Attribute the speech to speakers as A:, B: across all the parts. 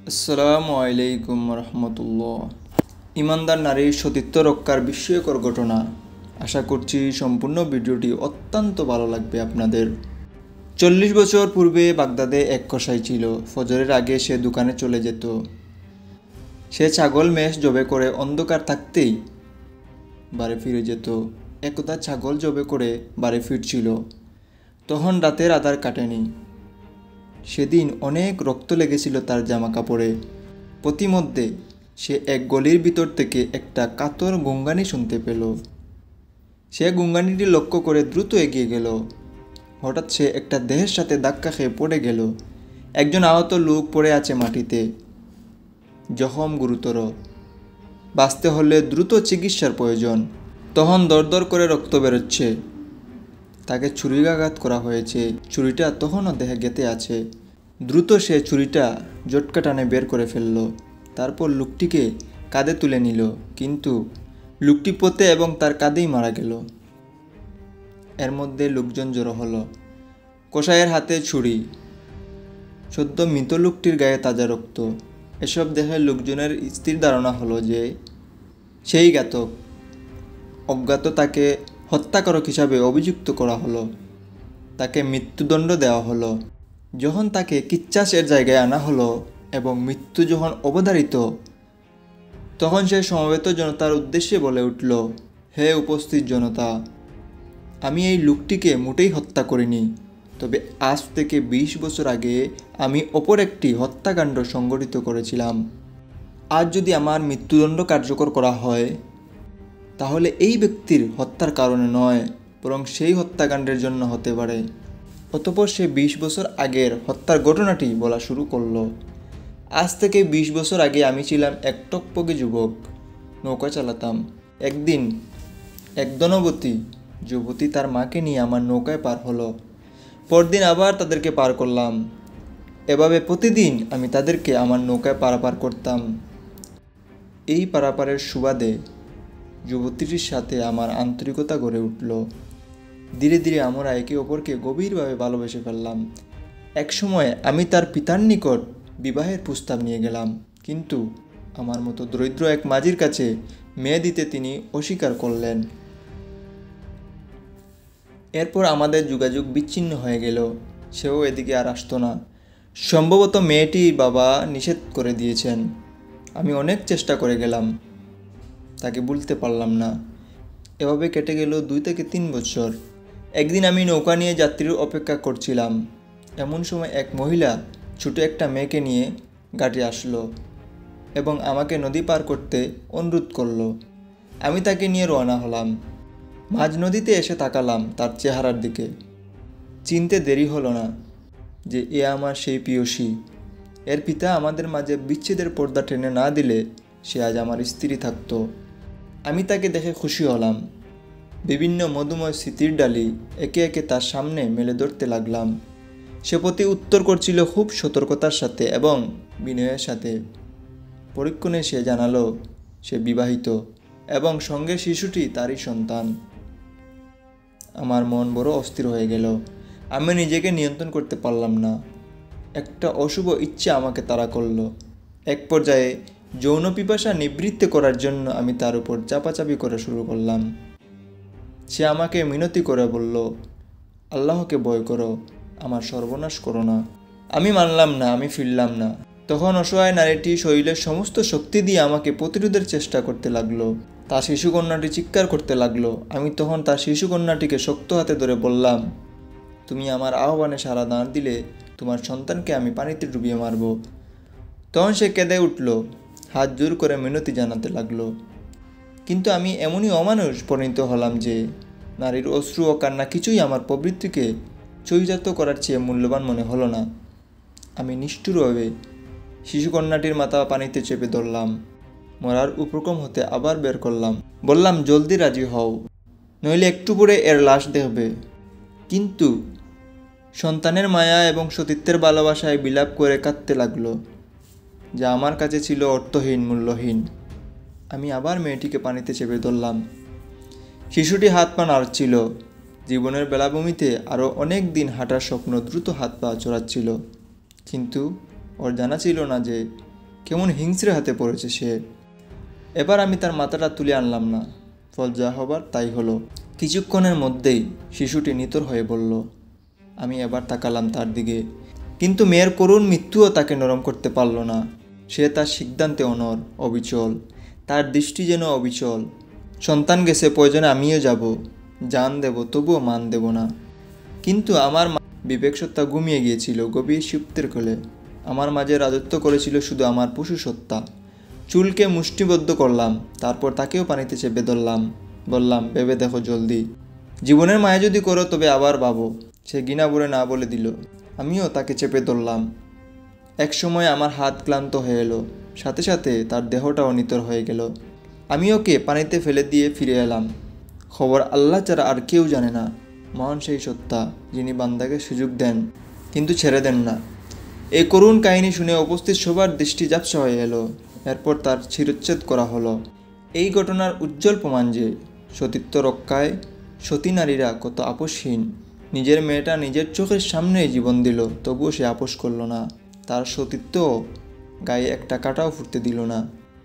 A: আসসালামু আলাইকুম রহমতুল্লাহ। ইমানদার নারীর সতীত্ব রক্ষার বিস্ময়কর ঘটনা। আশা করছি সম্পূর্ণ ভিডিওটি অত্যন্ত ভালো লাগবে আপনাদের। 40 বছর পূর্বে বাগদাদে এক কসাই ছিল। ফজরের আগে সে দোকানে চলে যেত। সে ছাগল মেষ জবে করে অন্ধকার থাকতেই বাড়ি ফিরে যেত। একদা ছাগল জবে করে বাড়ি ফিরছিল, তখন রাতের আধার কাটেনি। সেদিন অনেক রক্ত লেগেছিল তার জামা কাপড়ে। প্রতিমধ্যে সে এক গলির ভিতর থেকে একটা কাতর গুঙ্গানি শুনতে পেল। সে গুঙ্গানিটি লক্ষ্য করে দ্রুত এগিয়ে গেল। হঠাৎ সে একটা দেহের সাথে ধাক্কা খেয়ে পড়ে গেল। একজন আহত লোক পড়ে আছে মাটিতে, জখম গুরুতর। বাঁচতে হলে দ্রুত চিকিৎসার প্রয়োজন। তখন দরদর করে রক্ত বেরোচ্ছে। তাকে ছুরিকাঘাত করা হয়েছে। ছুরিটা তখনও দেহে গেঁথে আছে। দ্রুত সে ছুরিটা জটকা টানে বের করে ফেলল। তারপর লোকটিকে কাঁধে তুলে নিল, কিন্তু লোকটি পথে এবং তার কাঁধেই মারা গেল। এর মধ্যে লোকজন জড়ো হলো। কসাইয়ের হাতে ছুরি, সদ্য মৃত লোকটির গায়ে তাজা রক্ত। এসব দেখে লোকজনের স্থির ধারণা হলো যে সেই ঘাতক। অজ্ঞাত তাকে হত্যাকারক হিসাবে অভিযুক্ত করা হলো। তাকে মৃত্যুদণ্ড দেওয়া হলো। যখন তাকে কিচ্চাসের জায়গায় আনা হলো এবং মৃত্যু যখন অবধারিত, তখন সে সমবেত জনতার উদ্দেশ্যে বলে উঠল, হে উপস্থিত জনতা, আমি এই লোকটিকে মোটেই হত্যা করিনি। তবে আজ থেকে 20 বছর আগে আমি অপর একটি হত্যাকাণ্ড সংঘটিত করেছিলাম। আজ যদি আমার মৃত্যুদণ্ড কার্যকর করা হয়, তাহলে এই ব্যক্তির হত্যার কারণে নয়, বরং সেই হত্যাকাণ্ডের জন্য হতে পারে। অতঃপর সে 20 বছর আগের হত্যার ঘটনাটি বলা শুরু করলো। আজ থেকে 20 বছর আগে আমি ছিলাম এক টকপকে যুবক, নৌকা চালাতাম। একদিন এক ধনবতী যুবতী তার মাকে নিয়ে আমার নৌকায় পার হলো। পরদিন আবার তাদেরকে পার করলাম। এভাবে প্রতিদিন আমি তাদেরকে আমার নৌকায় পারাপার করতাম। এই পারাপারের সুবাদে যুবতীটির সাথে আমার আন্তরিকতা গড়ে উঠল। ধীরে ধীরে আমরা একে অপরকে গভীরভাবে ভালোবেসে ফেললাম। একসময় আমি তার পিতার নিকট বিবাহের প্রস্তাব নিয়ে গেলাম, কিন্তু আমার মতো দরিদ্র এক মাঝির কাছে মেয়ে দিতে তিনি অস্বীকার করলেন। এরপর আমাদের যোগাযোগ বিচ্ছিন্ন হয়ে গেল। সেও এদিকে আর আসতো না। সম্ভবত মেয়েটির বাবা নিষেধ করে দিয়েছেন। আমি অনেক চেষ্টা করে গেলাম, তাকে বলতে পারলাম না। এভাবে কেটে গেল 2 থেকে 3 বছর। একদিন আমি নৌকা নিয়ে যাত্রীর অপেক্ষা করছিলাম। এমন সময় এক মহিলা ছোট একটা মেয়েকে নিয়ে ঘাটে আসলো এবং আমাকে নদী পার করতে অনুরোধ করলো। আমি তাকে নিয়ে রওনা হলাম। মাঝ নদীতে এসে তাকালাম তার চেহারার দিকে। চিনতে দেরি হলো না যে এ আমার সেই প্রিয়সী। এর পিতা আমাদের মাঝে বিচ্ছেদের পর্দা টেনে না দিলে সে আজ আমার স্ত্রী থাকতো। আমি তাকে দেখে খুশি হলাম। বিভিন্ন মধুময় স্মৃতির ডালি একে একে তার সামনে মেলে ধরতে লাগলাম। সে প্রতি উত্তর করছিল খুব সতর্কতার সাথে এবং বিনয়ের সাথে। পরীক্ষণে সে জানালো সে বিবাহিত এবং সঙ্গে শিশুটি তারই সন্তান। আমার মন বড় অস্থির হয়ে গেল। আমি নিজেকে নিয়ন্ত্রণ করতে পারলাম না। একটা অশুভ ইচ্ছা আমাকে তাড়া করলো। এক পর্যায়ে যৌন পিপাসা নিবৃত্ত করার জন্য আমি তার উপর চাপাচাপি করা শুরু করলাম। সে আমাকে মিনতি করে বলল, আল্লাহকে ভয় করো, আমার সর্বনাশ করো না। আমি মানলাম না, আমি ফিরলাম না। তখন অসহায় নারীটি শরীরের সমস্ত শক্তি দিয়ে আমাকে প্রতিরোধের চেষ্টা করতে লাগলো। তার শিশুকন্যাটি চিৎকার করতে লাগলো। আমি তখন তার শিশুকন্যাটিকে শক্ত হাতে ধরে বললাম, তুমি আমার আহ্বানে সাড়া না দিলে তোমার সন্তানকে আমি পানিতে ডুবিয়ে মারব। তখন সে কেঁদে উঠল, হাত জোর করে মিনতি জানাতে লাগলো। কিন্তু আমি এমনই অমানুষ পরিণত হলাম যে নারীর অশ্রু ও কান্না কিছুই আমার প্রবৃত্তিকে চরিতার্থ করার চেয়ে মূল্যবান মনে হলো না। আমি নিষ্ঠুরভাবে শিশুকন্যাটির মাথা পানিতে চেপে ধরলাম। মরার উপক্রম হতে আবার বের করলাম। বললাম, জলদি রাজি হও, নইলে একটু পরে এর লাশ দেখবে। কিন্তু সন্তানের মায়া এবং সতীত্বের ভালোবাসায় বিলাপ করে কাঁদতে লাগলো, যা আমার কাছে ছিল অর্থহীন, মূল্যহীন। আমি আবার মেয়েটিকে পানিতে চেপে ধরলাম। শিশুটি হাত পা নাড়ছিল। জীবনের বেলাভূমিতে আরও অনেক দিন হাঁটার স্বপ্ন দ্রুত হাত পা চড়াচ্ছিল। কিন্তু ওর জানা ছিল না যে কেমন হিংস্রে হাতে পড়েছে সে। এবার আমি তার মাথাটা তুলে আনলাম না। ফল যা হবার তাই হলো। কিছুক্ষণের মধ্যেই শিশুটি নিথর হয়ে বলল। আমি এবার তাকালাম তার দিকে, কিন্তু মেয়ের করুণ মৃত্যুও তাকে নরম করতে পারল না। সে তার সিদ্ধান্তে অনড়, অবিচল। তার দৃষ্টি যেন অবিচল। সন্তান গেছে, প্রয়োজনে আমিও যাব, জান দেব, তবুও মান দেব না। কিন্তু আমার বিবেকসত্তা ঘুমিয়ে গিয়েছিল গভীর সুপ্তের কোলে। আমার মাঝে রাজত্ব করেছিল শুধু আমার পশু সত্তা। চুলকে মুষ্টিবদ্ধ করলাম, তারপর তাকেও পানিতে চেপে ধরলাম। বললাম, ভেবে দেখো জলদি। জীবনের মায়া যদি করো তবে আবার ভাবো। সে ঘৃণা ভরে না বলে দিল। আমিও তাকে চেপে ধরলাম। এক সময় আমার হাত ক্লান্ত হয়ে এলো, সাথে সাথে তার দেহটাও নিথর হয়ে গেল। আমি ওকে পানিতে ফেলে দিয়ে ফিরে এলাম। খবর আল্লাহ ছাড়া আর কেউ জানে না। মহান সেই সত্তা, যিনি বান্দাকে সুযোগ দেন কিন্তু ছেড়ে দেন না। এই করুণ কাহিনী শুনে উপস্থিত সবার দৃষ্টি ঝাপসা হয়ে এলো। এরপর তার শিরচ্ছেদ করা হলো। এই ঘটনার উজ্জ্বল প্রমাণ যে সতীত্ব রক্ষায় সতী নারীরা কত আপোষহীন। নিজের মেয়েটা নিজের চোখের সামনেই জীবন দিল, তবুও সে আপোষ করল না। তার সতীত্ব গায়ে একটা কাঁটাও ফুটতে দিল না।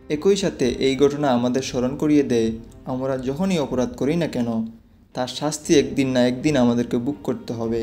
A: একই সাথে এই ঘটনা আমাদের স্মরণ করিয়ে দেয়, আমরা যখনই অপরাধ করি না কেন, তার শাস্তি একদিন না একদিন আমাদেরকে ভোগ করতে হবে।